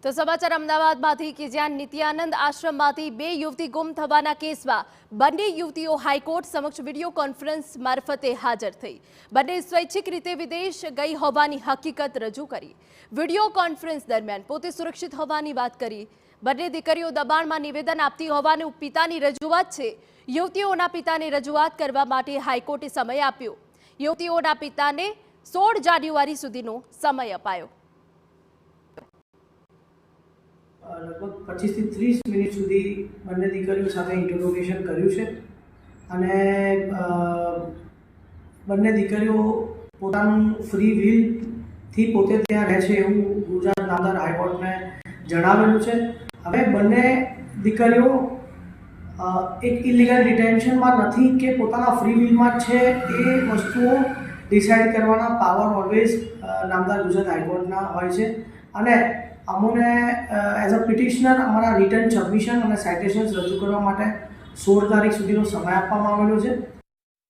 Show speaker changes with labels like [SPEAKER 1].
[SPEAKER 1] તો સમાચાર અમદાવાદમાંથી કે જ્યાં નિત્યાનંદ આશ્રમમાંથી બે યુવતી ગુમ થવાના કેસમાં બંને યુવતીઓ હાઈકોર્ટ સમક્ષ વિડીયો કોન્ફરન્સ મારફતે હાજર થઈ. બંને સ્વૈચ્છિક રીતે વિદેશ ગઈ હોવાની હકીકત રજૂ કરી. વિડીયો કોન્ફરન્સ દરમિયાન પોતે સુરક્ષિત હોવાની વાત કરી. બંને દીકરીઓ દબાણમાં નિવેદન આપતી હોવાનું પિતાની રજૂઆત છે. યુવતીઓના પિતાને રજૂઆત કરવા માટે હાઈકોર્ટે સમય આપ્યો. યુવતીઓના પિતાને 16 જાન્યુઆરી સુધીનો સમય અપાયો.
[SPEAKER 2] લગભગ 25 થી 30 મિનિટ સુધી બંને દીકરીઓ સાથે ઇન્ટરોગેશન કર્યું છે અને બંને દીકરીઓ પોતાનું ફ્રી વિલથી પોતે ત્યાં રહે છે એવું ગુજરાત નામદાર હાઈકોર્ટને જણાવેલું છે. હવે બંને દીકરીઓ એક ઇલીગલ ડિટેન્શનમાં નથી કે પોતાના ફ્રી વિલમાં છે એ વસ્તુઓ ડિસાઇડ કરવાના પાવર ઓલવેઝ નામદાર ગુજરાત હાઈકોર્ટના હોય છે અને અમોને એઝ અ પિટિશનર અમારા રિટર્ન સબમિશન અને સાઇટેશન્સ રજૂ કરવા માટે 16 તારીખ સુધીનો સમય આપવામાં આવેલો છે.